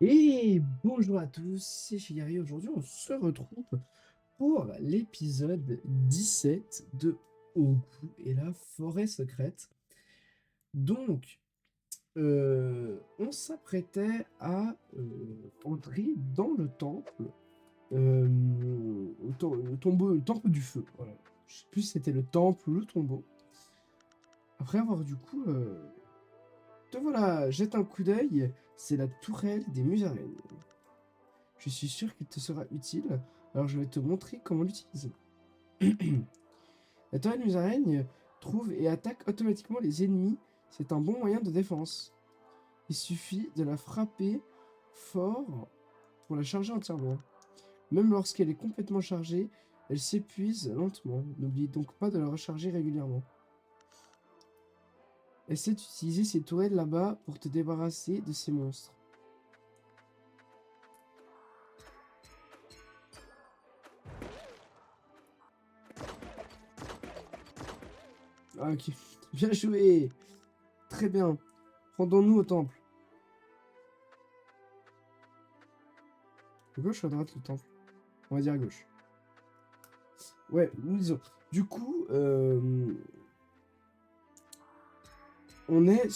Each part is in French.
Et bonjour à tous, c'est Chigari. Aujourd'hui, on se retrouve pour l'épisode 17 de Ogu et la forêt secrète. Donc, on s'apprêtait à entrer dans le temple, le temple du feu. Voilà. Je sais plus si c'était le temple ou le tombeau. Après avoir du coup, te voilà, jette un coup d'œil, c'est la tourelle des musaraignes. Je suis sûr qu'il te sera utile, alors je vais te montrer comment l'utiliser. La tourelle musaraigne trouve et attaque automatiquement les ennemis, c'est un bon moyen de défense. Il suffit de la frapper fort pour la charger entièrement. Même lorsqu'elle est complètement chargée, elle s'épuise lentement. N'oublie donc pas de la recharger régulièrement. Essaie d'utiliser ces tourelles là-bas pour te débarrasser de ces monstres. Ah, ok, bien joué. Très bien. Rendons-nous au temple. À gauche ou à droite le temple? On va dire à gauche. Ouais, nous disons. Du coup, on est...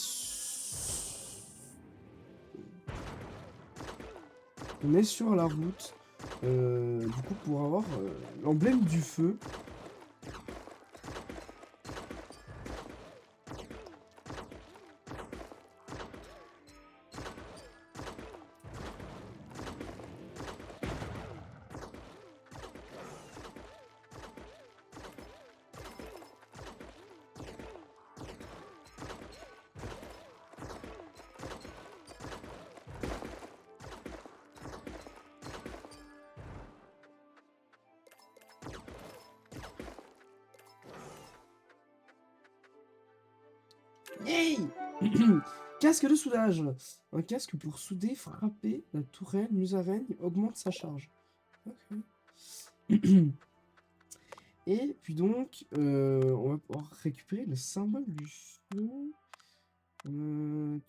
On est sur la route. Du coup, pour avoir l'emblème du feu. Yay. Casque de soudage. Un casque pour souder, frapper la tourelle musaraigne augmente sa charge. Ok. Et puis donc, on va pouvoir récupérer le symbole du feu. Euh,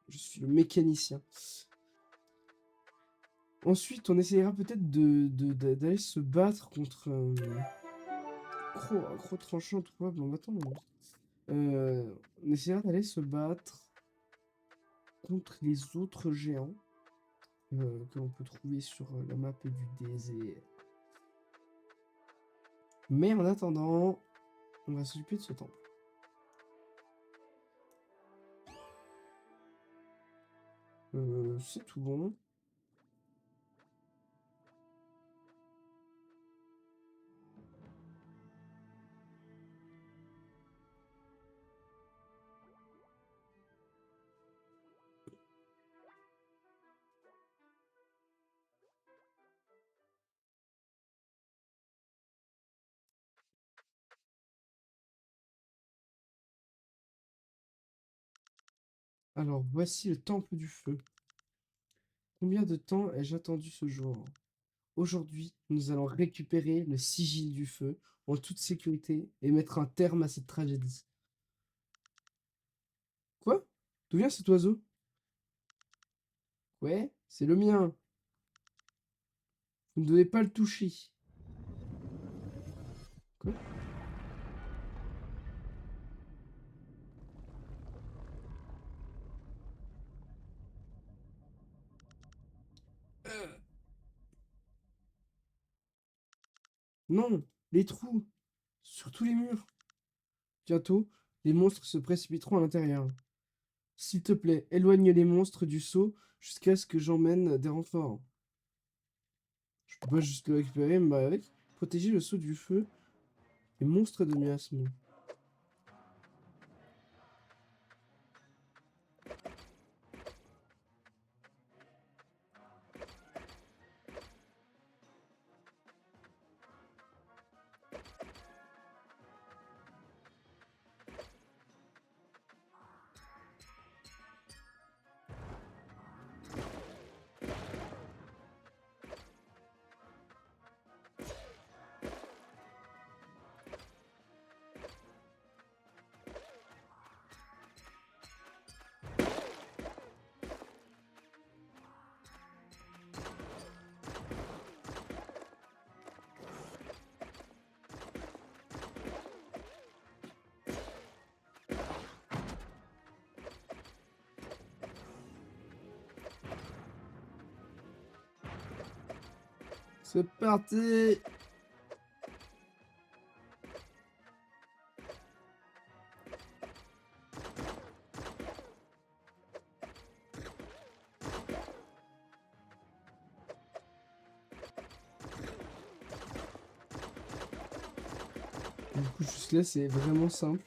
Je suis le mécanicien. Ensuite, on essayera peut-être d'aller se battre contre un croc tranchant, tout quoi. Bon, attends. On essaiera d'aller se battre contre les autres géants que l'on peut trouver sur la map du désert. Mais en attendant, on va s'occuper de ce temple. C'est tout bon. Alors, voici le temple du feu. Combien de temps ai-je attendu ce jour? Aujourd'hui, nous allons récupérer le sigil du feu en toute sécurité et mettre un terme à cette tragédie. Quoi? D'où vient cet oiseau? Ouais, c'est le mien. Vous ne devez pas le toucher. Quoi? Non, les trous sur tous les murs. Bientôt, les monstres se précipiteront à l'intérieur. S'il te plaît, éloigne les monstres du seau jusqu'à ce que j'emmène des renforts. Je peux pas juste le récupérer et me barrer avec. Protéger le seau du feu. Les monstres de miasme. C'est parti. Du coup, juste là, c'est vraiment simple.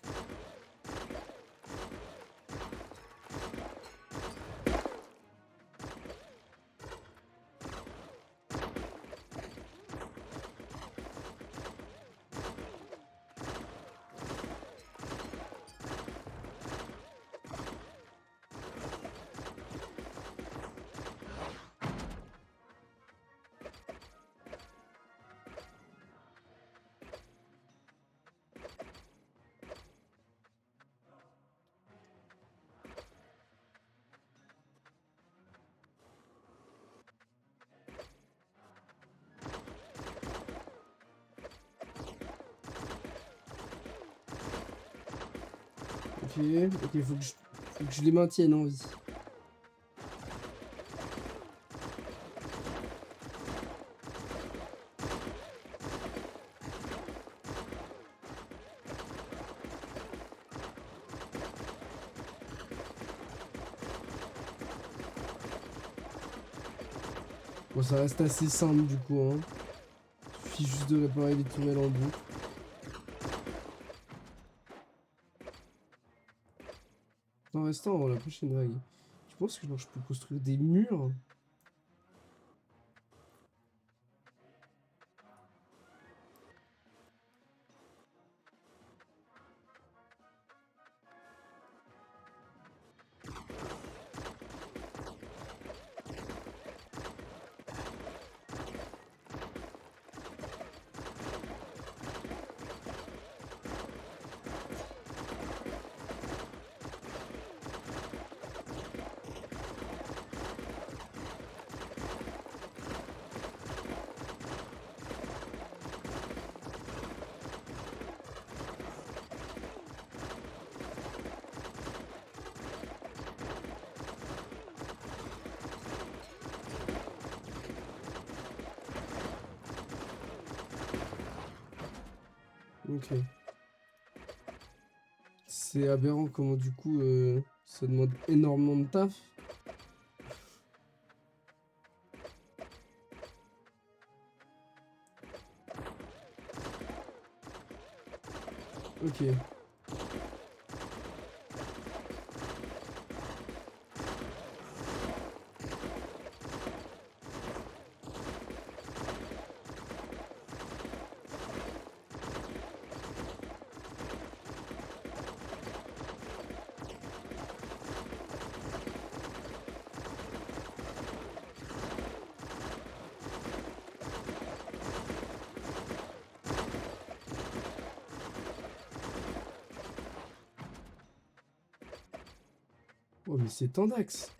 Ok, ok, faut que je les maintienne en vie. Bon, ça reste assez simple du coup, hein. Suffit juste de réparer les tourelles en boucle. En restant avant la prochaine vague. Tu penses que genre, je peux construire des murs? Ok. C'est aberrant comment du coup ça demande énormément de taf. Ok. Oh mais c'est Tandax.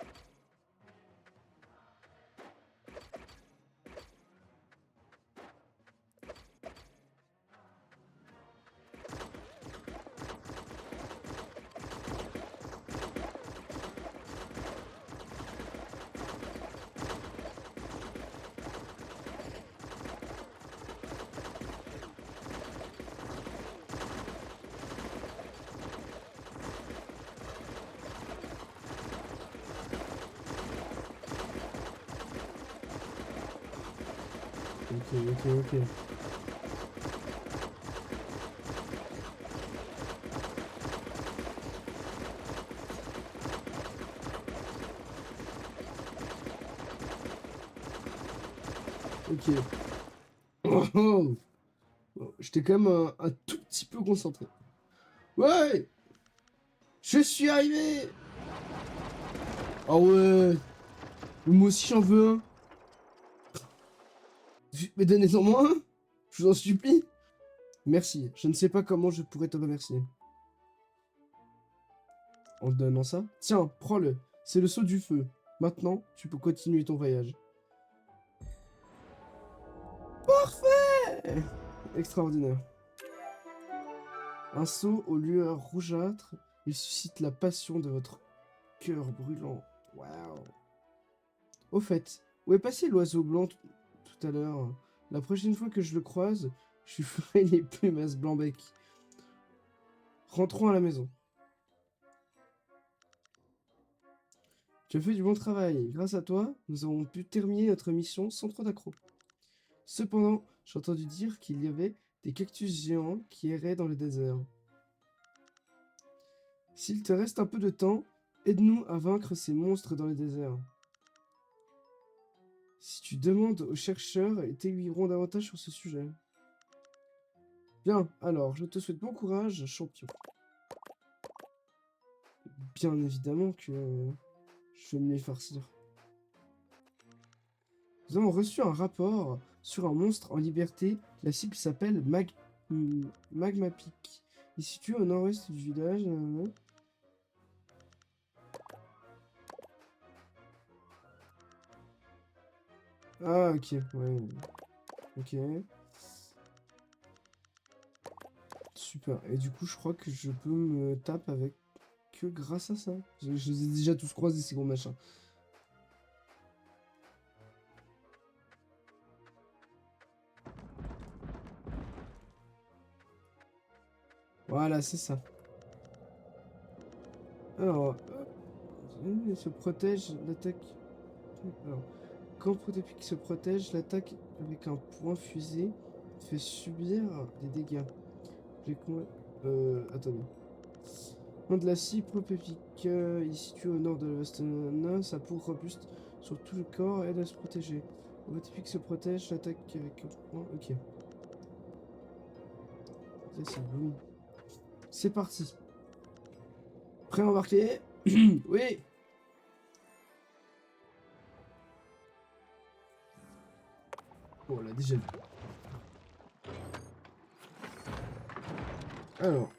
Ok, ok, ok. Ok. Oh, oh. Bon, j'étais quand même un tout petit peu concentré. Ouais! Je suis arrivé! Ah ouais! Moi aussi j'en veux un! Mais donnez-en moi un! Je vous en supplie! Merci, je ne sais pas comment je pourrais te remercier. En te donnant ça? Tiens, prends-le. C'est le sceau du feu. Maintenant, tu peux continuer ton voyage. Parfait! Extraordinaire. Un sceau aux lueurs rougeâtres, il suscite la passion de votre cœur brûlant. Waouh. Au fait, où est passé l'oiseau blanc tout à l'heure? La prochaine fois que je le croise, je lui ferai les plumes à ce blanc-bec. Rentrons à la maison. Tu as fait du bon travail. Grâce à toi, nous avons pu terminer notre mission sans trop d'accrocs. Cependant, j'ai entendu dire qu'il y avait des cactus géants qui erraient dans le désert. S'il te reste un peu de temps, aide-nous à vaincre ces monstres dans le désert. Si tu demandes aux chercheurs, ils t'aiguilleront davantage sur ce sujet. Bien, alors, je te souhaite bon courage, champion. Bien évidemment que je vais me les farcir. Nous avons reçu un rapport sur un monstre en liberté. La cible s'appelle Magma Peak. Il est situé au nord-ouest du village. Ah, ok, ouais. Ok. Super. Et du coup, je crois que je peux me taper avec que grâce à ça. Je les ai déjà tous croisés, ces gros machins. Voilà, c'est ça. Alors, il se protège, l'attaque. Alors, quand Protépik se protège, l'attaque avec un point fusée fait subir des dégâts. Attendez. Nom de la scie, Protépik est situé au nord de la Vastana. Sa peau robuste sur tout le corps aide à se protéger. Protépik se protège, l'attaque avec un point. Ok. Ça, c'est bon. C'est parti. Prêt à embarquer? Oui. Bon, on l'a déjà vu. Alors.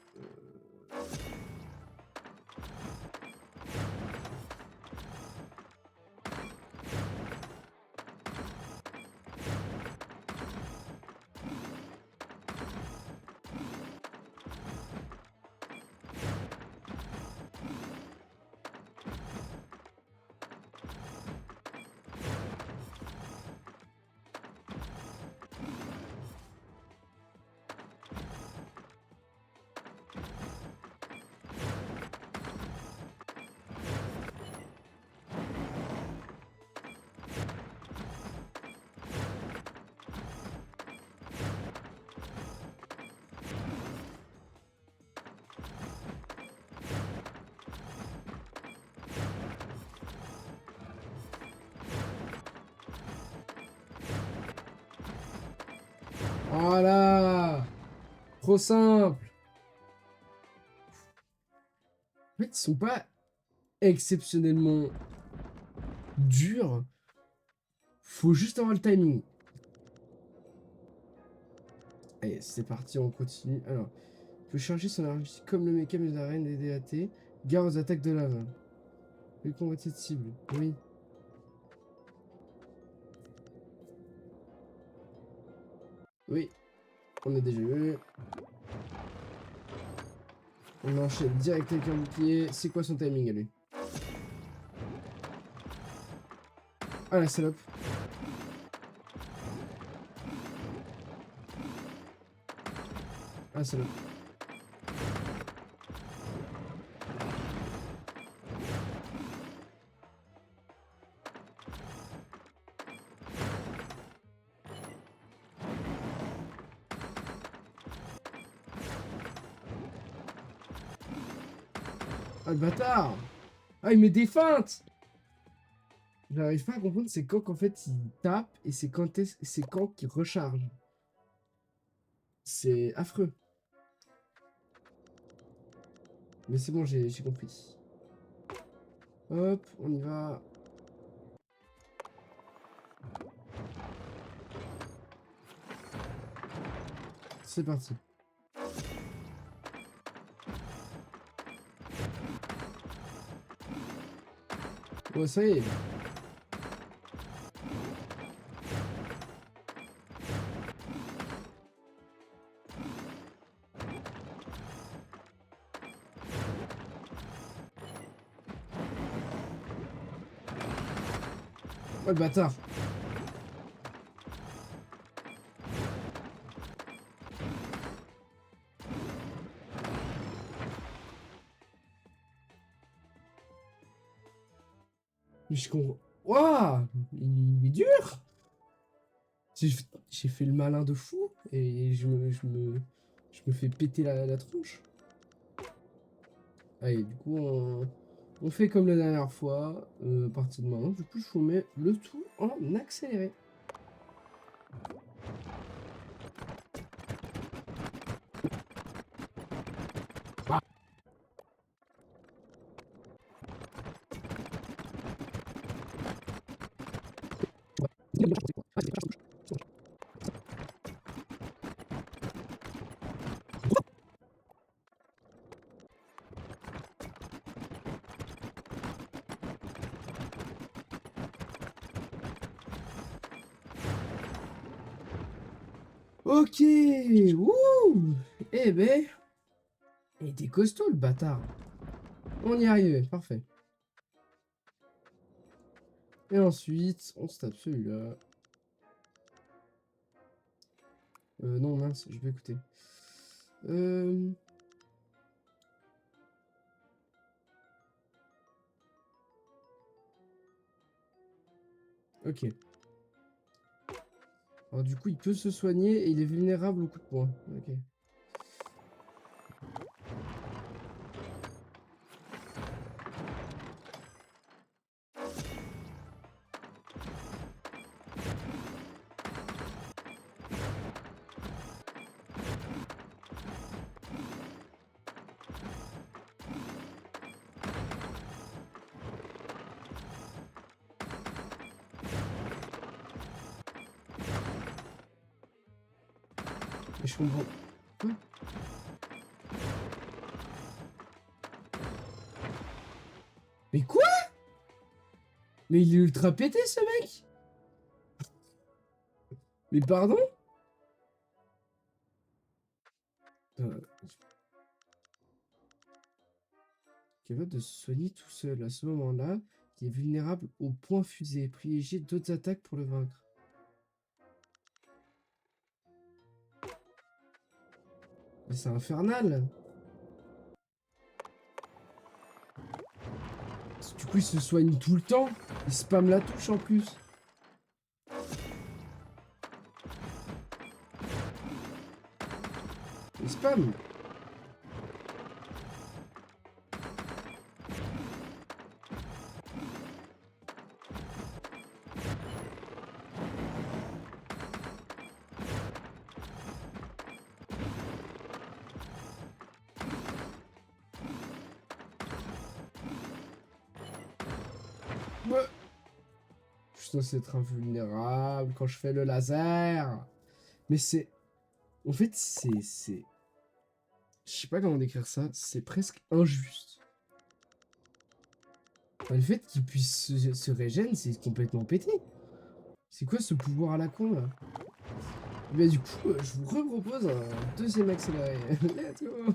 Voilà. Trop simple. En fait, ils sont pas exceptionnellement durs. Faut juste avoir le timing. Allez, c'est parti, on continue. Alors, il peut charger son énergie comme le méca des arènes des DAT. Gare aux attaques de lave. Le combattre de cible. Oui. Oui. On a déjà vu. On enchaîne direct avec un bouclier. C'est quoi son timing à lui? Ah la salope. Ah la salope. Ah le bâtard. Ah il met des feintes. J'arrive pas à comprendre c'est quand qu'en fait il tape et c'est quand qu'il recharge. C'est affreux. Mais c'est bon, j'ai compris. Hop, on y va. C'est parti. Bon, ça y est. Oh le bâtard. je comprends. Waouh! Il est dur! J'ai fait le malin de fou et je me fais péter la tronche. Allez, du coup, on fait comme la dernière fois, à partir de maintenant. Du coup, je vous mets le tout en accéléré. Ok, wouh! Eh ben, il était costaud le bâtard. On y arrivait, parfait. Et ensuite, on se tape celui-là. Non, mince, je vais écouter. Ok. Alors du coup, il peut se soigner et il est vulnérable au coup de poing. Ok. Et je comprends. Quoi? Mais quoi? Mais il est ultra pété ce mec! Mais pardon? Capable de se soigner tout seul. À ce moment-là, il est vulnérable au point fusée. Privilégiez d'autres attaques pour le vaincre. Mais c'est infernal! Du coup, il se soigne tout le temps. Il spam la touche en plus. Il spam. Ouais. Je suis censé être invulnérable quand je fais le laser. Mais c'est... En fait, c'est... Je sais pas comment décrire ça. C'est presque injuste. Enfin, le fait qu'il puisse se régénérer, c'est complètement pété. C'est quoi ce pouvoir à la con, là? Mais du coup, je vous repropose un deuxième accéléré. Let's go!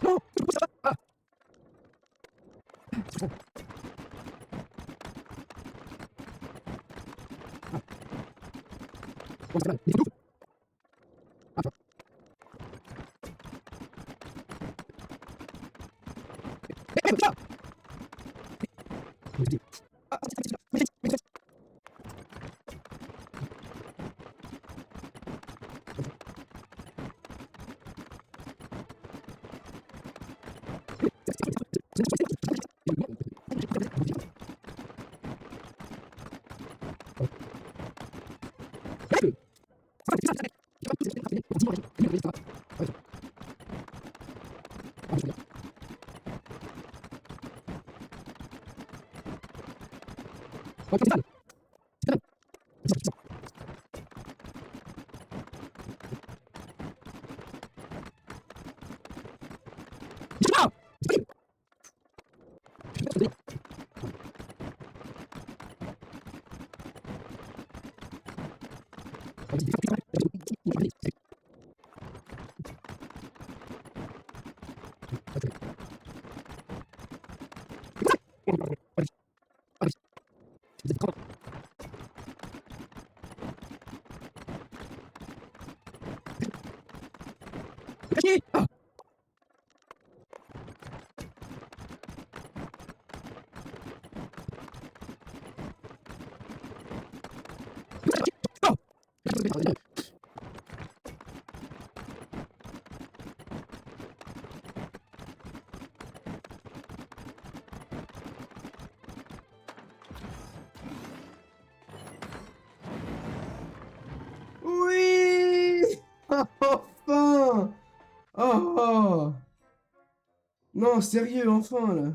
Non! Ah! Oui! Enfin! Oh! Non, sérieux, enfin, là.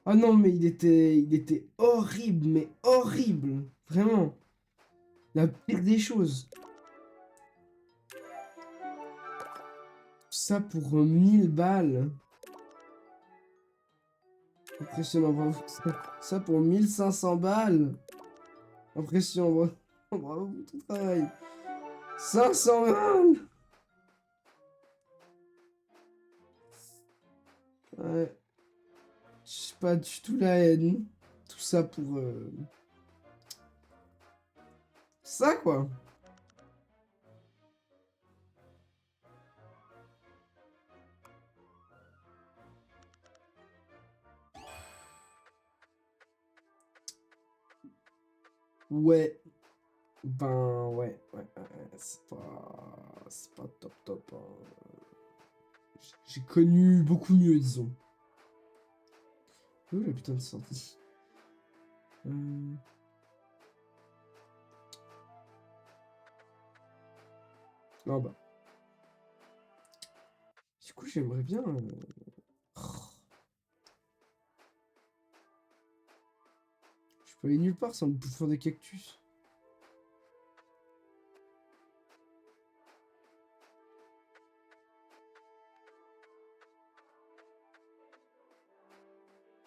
Ah non, mais il était horrible, mais horrible. Vraiment. La pire des choses. Ça pour 1000 balles. Impressionnant, bravo. Ça pour 1500 balles. Impressionnant, bravo. Bravo pour ton travail. 500 balles. Ouais. J'ai pas du tout la haine. Tout ça pour... Ça, quoi. Ouais. Ben, ouais, c'est pas top top, hein. J'ai connu beaucoup mieux, disons. Où la putain de sortie? Ah bah. Du coup, j'aimerais bien... Je peux aller nulle part sans le bouffon des cactus.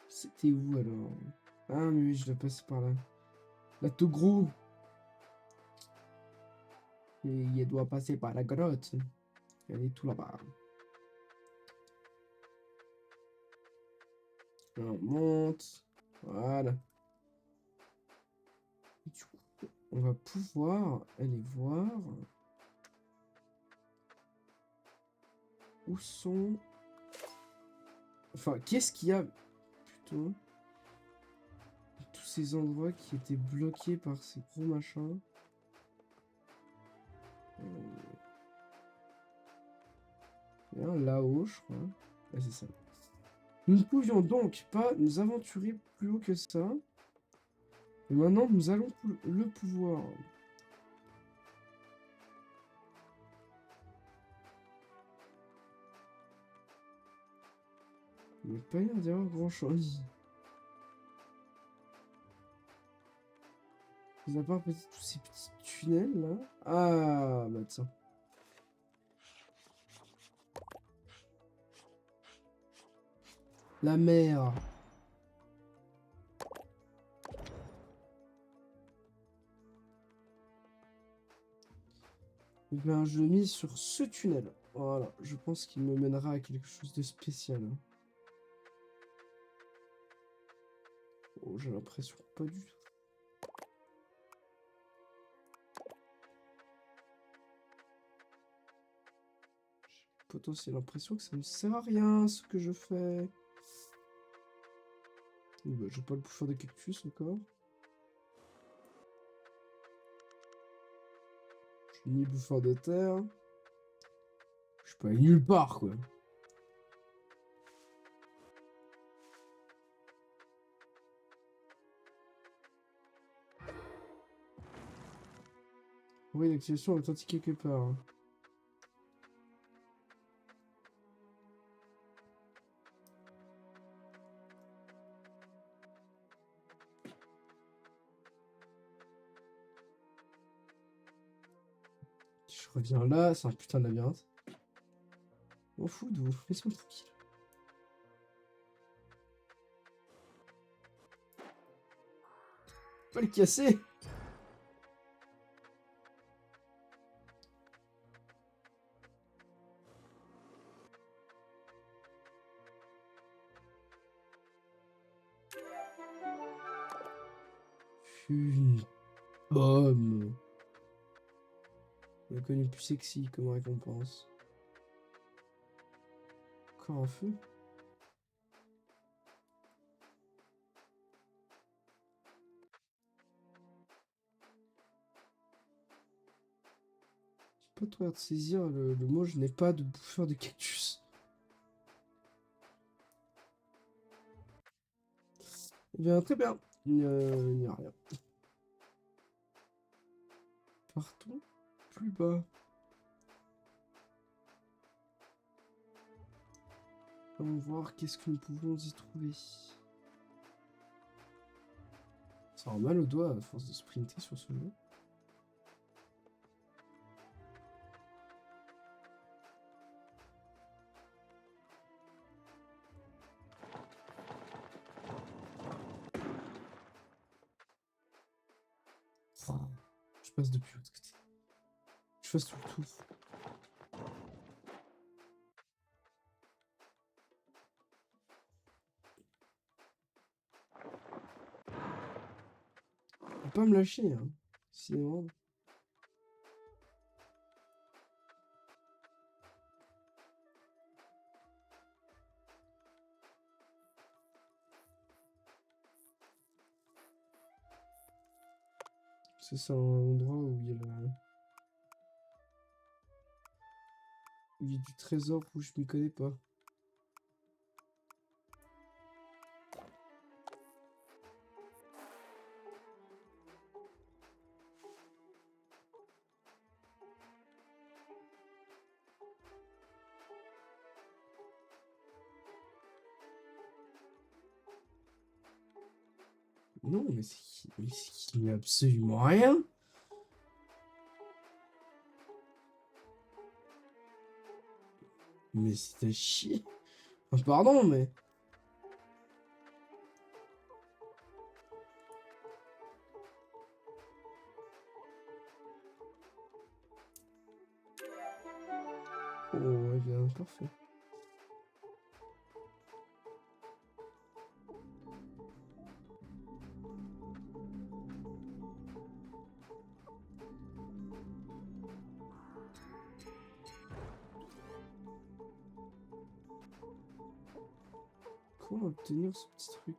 C'était où alors? Ah mais oui, je dois passer par là. La Togro. Et il doit passer par la grotte. Elle est tout là-bas. On monte. Voilà. Et du coup, on va pouvoir aller voir où sont... Enfin, qu'est-ce qu'il y a plutôt tous ces endroits qui étaient bloqués par ces gros machins. Il y a un là-haut, je crois. Ah, c'est ça. Nous ne pouvions donc pas nous aventurer plus haut que ça. Et maintenant, nous allons le pouvoir. Il n'y a pas l'air d'y avoir grand-chose. Mis à part peut-être tous ces petits tunnels là. Ah, bah tiens. La mer. Eh bien, je mise sur ce tunnel. Voilà, je pense qu'il me mènera à quelque chose de spécial. Oh, j'ai l'impression pas du tout. J'ai potentiellement l'impression que ça ne sert à rien ce que je fais. Bah, j'ai pas le bouffeur de cactus encore. J'ai ni bouffeur de terre. Je suis pas allé nulle part, quoi. Oui, l'activation authentique quelque part, hein. Je reviens là, c'est un putain de labyrinthe. M'en fous de vous, laisse-moi tranquille. Pas le casser. Une pomme. On a connu plus sexy comme récompense. Encore un feu. J'ai pas trop l'air de saisir le mot, je n'ai pas de bouffeur de cactus. Eh bien, très bien. Il n'y a rien. Partons plus bas. Allons voir qu'est-ce que nous pouvons y trouver. Ça rend mal au doigt à force de sprinter sur ce jeu. Oh, je passe depuis l'autre côté. Je fasse tout le tour. Faut pas me lâcher, hein. Sinon... C'est un endroit où il y a où il y a du trésor où je m'y connais pas. Non, mais c'est qu'il n'y a absolument rien. Mais c'est à chier. Enfin, pardon, mais... Oh, ouais, bien, parfait. Comment obtenir ce petit truc?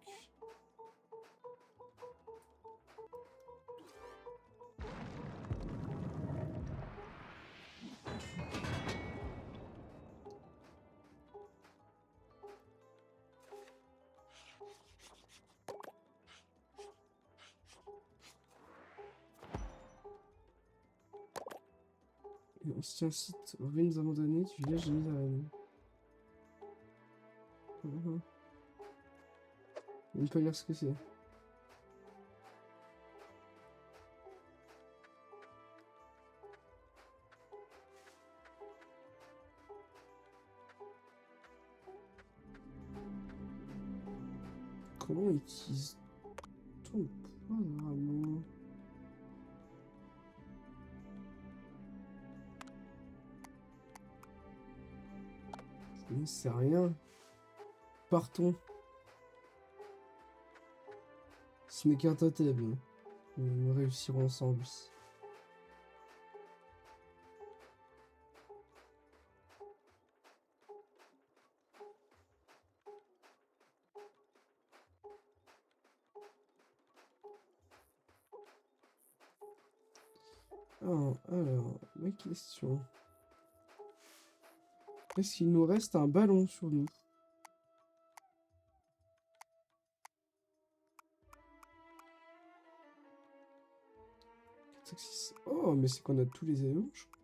Ancien site, ruines abandonnées du village de Misarène. Je ne peux pas lire ce que c'est. Comment utilise-t-on poids normalement? Je ne sais rien. Partons. Ce n'est qu'un totem. Nous réussirons sans lui. Alors, ma question. Est-ce qu'il nous reste un ballon sur nous? Oh, mais c'est qu'on a tous les éléments, je crois.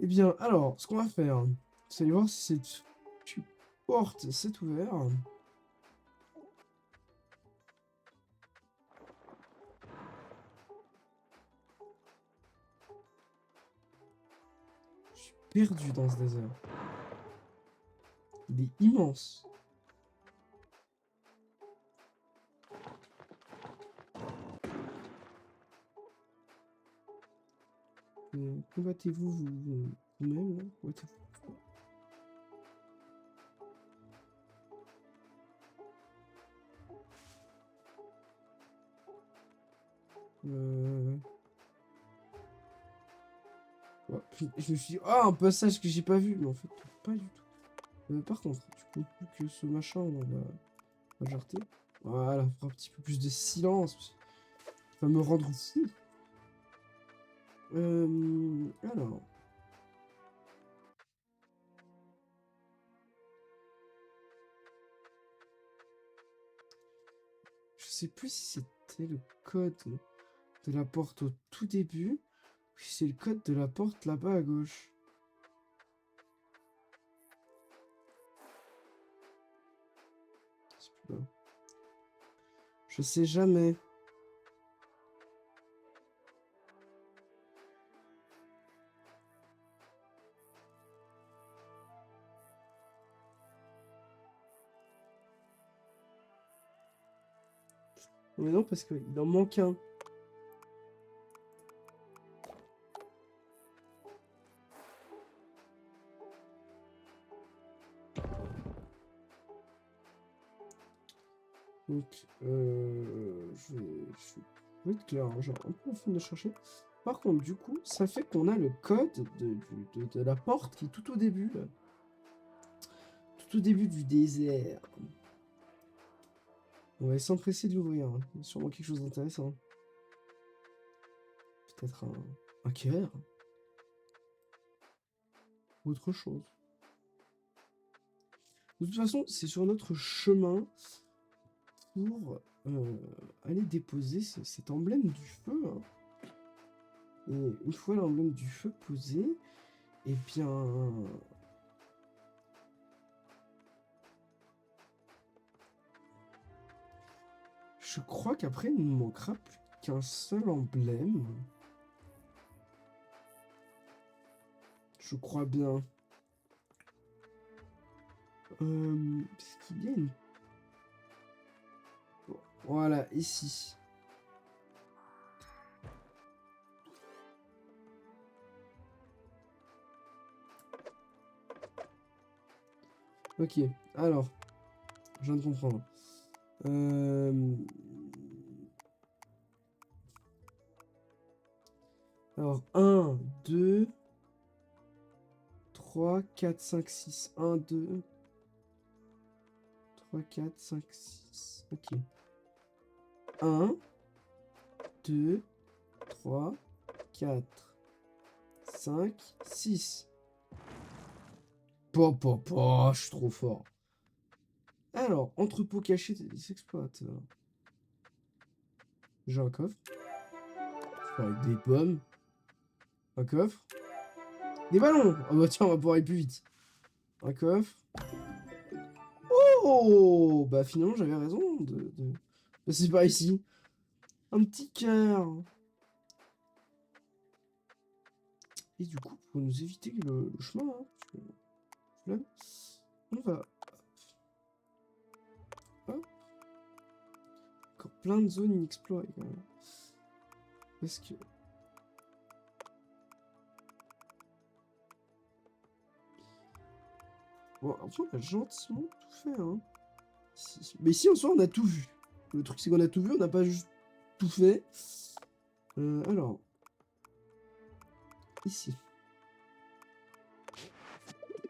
Eh bien, alors, ce qu'on va faire, c'est aller voir si cette porte s'est ouverte. perdu dans ce désert. Il est immense. Combattez-vous vous-même, là. Combattez-vous. Ouais, puis je me suis dit, ah, un passage que j'ai pas vu, mais en fait, pas du tout. Par contre, tu comptes plus que ce machin, on va jarter. Voilà, pour un petit peu plus de silence. Ça va me rendre fou. Alors. Je sais plus si c'était le code de la porte au tout début, ou si c'est le code de la porte là-bas à gauche. Je sais plus. Je sais jamais. Mais non, parce qu'il en manque un. Donc, je vais être clair, hein, genre un peu en fin de chercher. Par contre, du coup, ça fait qu'on a le code de la porte qui est tout au début, là. Tout au début du désert. On va s'empresser de l'ouvrir, hein. Il y a sûrement quelque chose d'intéressant. Peut-être un cœur. Autre chose. De toute façon, c'est sur notre chemin pour aller déposer cet emblème du feu, hein. Et une fois l'emblème du feu posé, eh bien... Je crois qu'après, il ne nous manquera plus qu'un seul emblème. Je crois bien. Est-ce qu'il y a une... Voilà, ici. Ok, alors, je viens de comprendre. Alors, 1, 2, 3, 4, 5, 6. 1, 2, 3, 4, 5, 6. Ok. 1, 2, 3, 4, 5, 6. Je suis trop fort. Alors, entrepôt caché des explorateurs. J'ai un coffre. Avec des pommes. Un coffre. Des ballons. Ah bah tiens, on va pouvoir aller plus vite. Un coffre. Oh bah finalement, j'avais raison de passer par ici. Un petit cœur. Et du coup, pour nous éviter le chemin, hein, là, on va... Hop. Encore plein de zones inexplorées quand même. Parce que... Bon, après, on a gentiment tout fait, hein. Mais ici, en soi, on a tout vu. Le truc, c'est qu'on a tout vu, on n'a pas juste tout fait. Alors... Ici.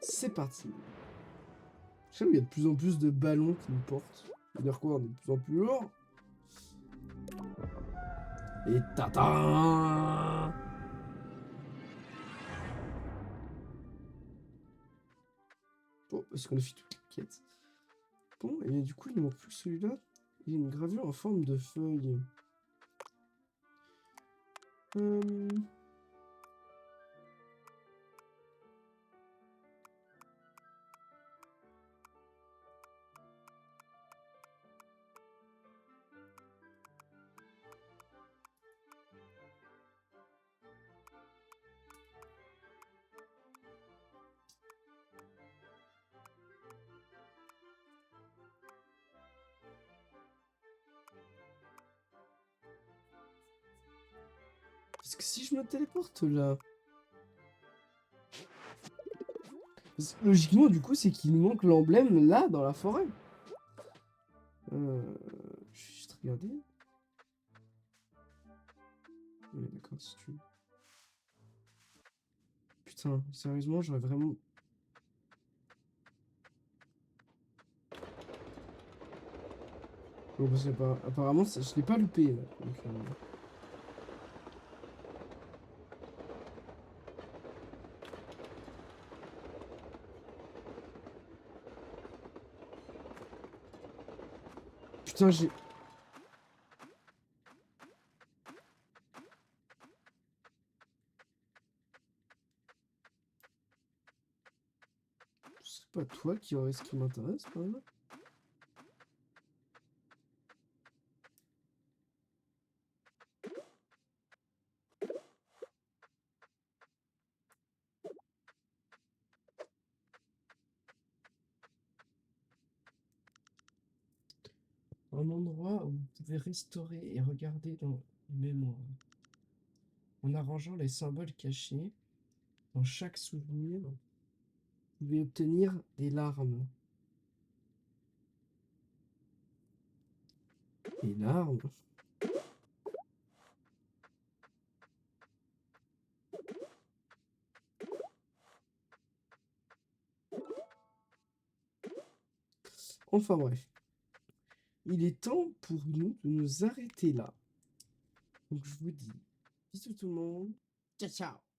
C'est parti. Je sais qu'il y a de plus en plus de ballons qui nous portent. Ça veut dire quoi? On est de plus en plus lourd. Et tata. Bon, parce qu'on a fait toute la quête. Bon, et bien, du coup, il manque plus que celui-là. Il y a une gravure en forme de feuille. Parce que si je me téléporte là... Logiquement, du coup, c'est qu'il nous manque l'emblème là, dans la forêt. Je vais juste regarder. Ouais, d'accord, si tu veux. Putain, sérieusement, j'aurais vraiment... Bon, parce apparemment, je l'ai pas loupé, là. Donc, Putain, j'ai... C'est pas toi qui aurais ce qui m'intéresse, par exemple. Un endroit où vous pouvez restaurer et regarder dans les mémoires. En arrangeant les symboles cachés, dans chaque souvenir, vous pouvez obtenir des larmes. Des larmes? Enfin bref. Il est temps pour nous de nous arrêter là. Donc je vous dis, bisous tout le monde. Ciao ciao.